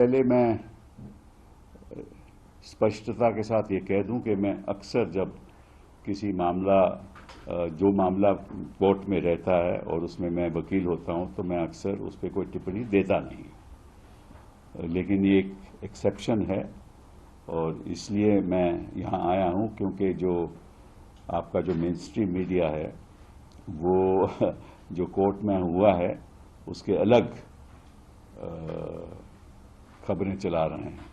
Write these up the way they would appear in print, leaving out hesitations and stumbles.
पहले मैं स्पष्टता के साथ ये कह दूं कि मैं अक्सर जब किसी मामला जो मामला कोर्ट में रहता है और उसमें मैं वकील होता हूं तो मैं अक्सर उस पर कोई टिप्पणी देता नहीं, लेकिन ये एक एक्सेप्शन है और इसलिए मैं यहाँ आया हूं क्योंकि जो आपका जो मेन स्ट्रीम मीडिया है वो जो कोर्ट में हुआ है उसके अलग खबरें चला रहे हैं।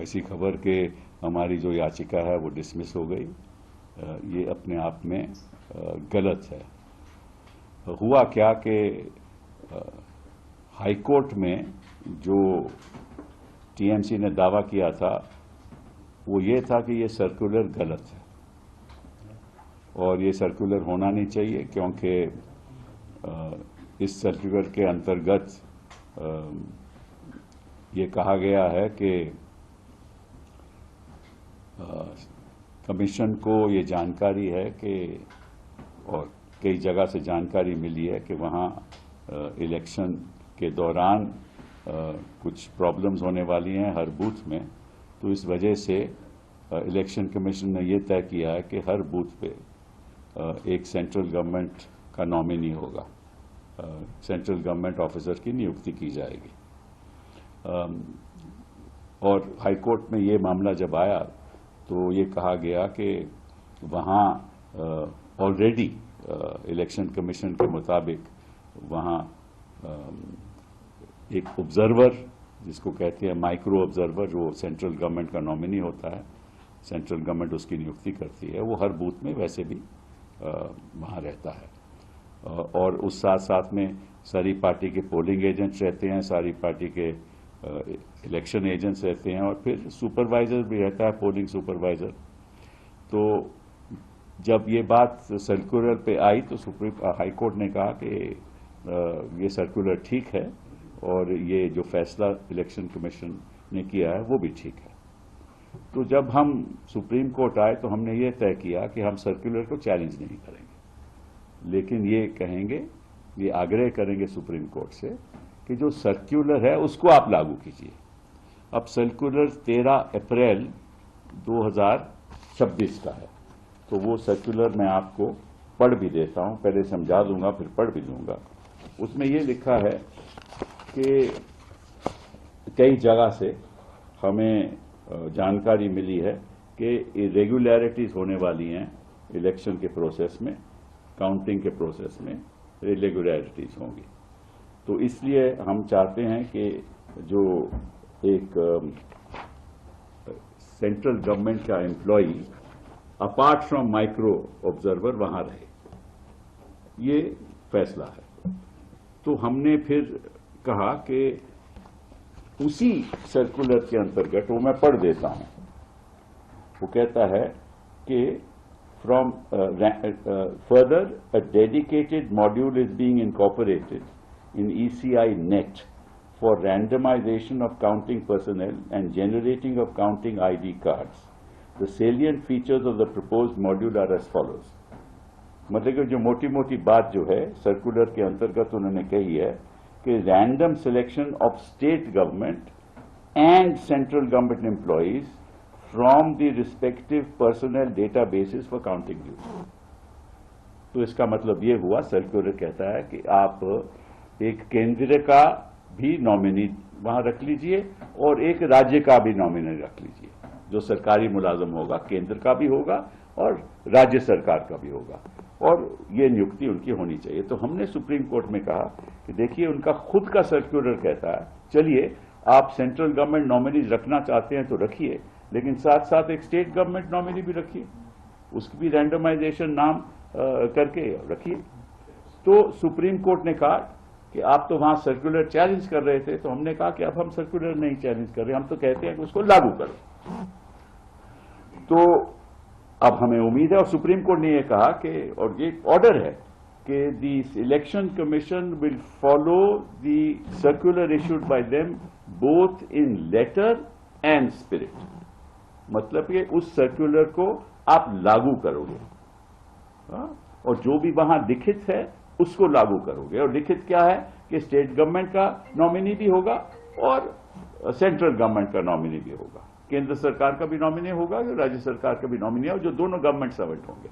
ऐसी खबर कि हमारी जो याचिका है वो डिसमिस हो गई, ये अपने आप में गलत है। हुआ क्या कि हाई कोर्ट में जो टीएमसी ने दावा किया था वो ये था कि ये सर्कुलर गलत है और ये सर्कुलर होना नहीं चाहिए, क्योंकि इस सर्कुलर के अंतर्गत ये कहा गया है कि कमीशन को ये जानकारी है कि और कई जगह से जानकारी मिली है कि वहाँ इलेक्शन के दौरान कुछ प्रॉब्लम्स होने वाली हैं हर बूथ में। तो इस वजह से इलेक्शन कमीशन ने ये तय किया है कि हर बूथ पे एक सेंट्रल गवर्नमेंट का नॉमिनी होगा, सेंट्रल गवर्नमेंट ऑफिसर की नियुक्ति की जाएगी। और हाई कोर्ट में ये मामला जब आया तो ये कहा गया कि वहाँ ऑलरेडी इलेक्शन कमीशन के मुताबिक वहाँ एक ऑब्जर्वर, जिसको कहते हैं माइक्रो ऑब्जर्वर, जो सेंट्रल गवर्नमेंट का नॉमिनी होता है, सेंट्रल गवर्नमेंट उसकी नियुक्ति करती है, वो हर बूथ में वैसे भी वहाँ रहता है। और उस साथ साथ में सारी पार्टी के पोलिंग एजेंट्स रहते हैं, सारी पार्टी के इलेक्शन एजेंट्स रहते हैं और फिर सुपरवाइजर भी रहता है, पोलिंग सुपरवाइजर। तो जब ये बात सर्कुलर पे आई तो सुप्रीम हाई कोर्ट ने कहा कि ये सर्कुलर ठीक है और ये जो फैसला इलेक्शन कमीशन ने किया है वो भी ठीक है। तो जब हम सुप्रीम कोर्ट आए तो हमने ये तय किया कि हम सर्कुलर को चैलेंज नहीं करेंगे, लेकिन ये कहेंगे, ये आग्रह करेंगे सुप्रीम कोर्ट से कि जो सर्कुलर है उसको आप लागू कीजिए। अब सर्कुलर 13 अप्रैल 2026 का है, तो वो सर्कुलर मैं आपको पढ़ भी देता हूं, पहले समझा दूंगा फिर पढ़ भी दूंगा। उसमें ये लिखा है कि कई जगह से हमें जानकारी मिली है कि इरेगुलरिटीज होने वाली हैं इलेक्शन के प्रोसेस में, काउंटिंग के प्रोसेस में इरेगुलरिटीज होंगी। तो इसलिए हम चाहते हैं कि जो एक सेंट्रल गवर्नमेंट का employee apart from micro observer वहां रहे, ये फैसला है। तो हमने फिर कहा कि उसी सर्कुलर के अंतर्गत, वो मैं पढ़ देता हूं, वो कहता है कि from further a dedicated module is being incorporated in ECI net for randomization of counting personnel and generating of counting ID cards. The salient features of the proposed module are as follows. मतलब कि जो मोटी मोटी बात जो है circular के अंतर्गत उन्होंने कही है कि random selection of state government and central government employees from the respective personal data basis for counting duty. तो इसका मतलब ये हुआ, सर्कुलर कहता है कि आप एक केंद्र का भी नॉमिनी वहां रख लीजिए और एक राज्य का भी नॉमिनी रख लीजिए। जो सरकारी मुलाजम होगा केंद्र का भी होगा और राज्य सरकार का भी होगा, और ये नियुक्ति उनकी होनी चाहिए। तो हमने सुप्रीम कोर्ट में कहा कि देखिए, उनका खुद का सर्कुलर कहता है, चलिए आप सेंट्रल गवर्नमेंट नॉमिनी रखना चाहते हैं तो रखिए, लेकिन साथ साथ एक स्टेट गवर्नमेंट नॉमिनी भी रखिए, उसकी भी रैंडमाइजेशन नाम करके रखिए। तो सुप्रीम कोर्ट ने कहा कि आप तो वहां सर्कुलर चैलेंज कर रहे थे, तो हमने कहा कि अब हम सर्कुलर नहीं चैलेंज कर रहे, हम तो कहते हैं कि उसको लागू करो। तो अब हमें उम्मीद है, और सुप्रीम कोर्ट ने यह कहा कि, और ये ऑर्डर है कि the election commission will follow the circular issued by them both in letter and spirit. मतलब कि उस सर्कुलर को आप लागू करोगे, और जो भी वहां लिखित है उसको लागू करोगे। और लिखित क्या है कि स्टेट गवर्नमेंट का नॉमिनी भी होगा और सेंट्रल गवर्नमेंट का नॉमिनी भी होगा, केंद्र सरकार का भी नॉमिनी होगा, राज्य सरकार का भी नॉमिनी है, जो दोनों गवर्नमेंट सर्वेंट होंगे।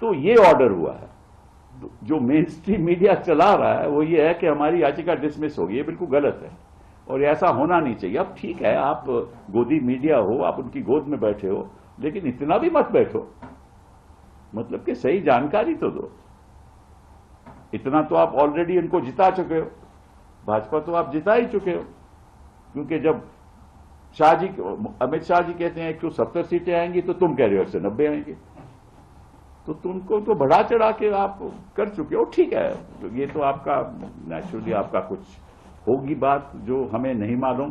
तो ये ऑर्डर हुआ है। जो मेन स्ट्रीम मीडिया चला रहा है वो ये है कि हमारी याचिका डिसमिस होगी, ये बिल्कुल गलत है और ऐसा होना नहीं चाहिए। अब ठीक है, आप गोदी मीडिया हो, आप उनकी गोद में बैठे हो, लेकिन इतना भी मत बैठो, मतलब कि सही जानकारी तो दो। इतना तो आप ऑलरेडी इनको जिता चुके हो, भाजपा तो आप जिता ही चुके हो, क्योंकि जब अमित शाह जी कहते हैं कि 70 सीटें आएंगी तो तुम कह रहे हो 190 आएंगी, तो तुमको तो बढ़ा चढ़ा के आप कर चुके हो। ठीक है, ये तो आपका नेचुरली आपका कुछ होगी बात जो हमें नहीं मालूम।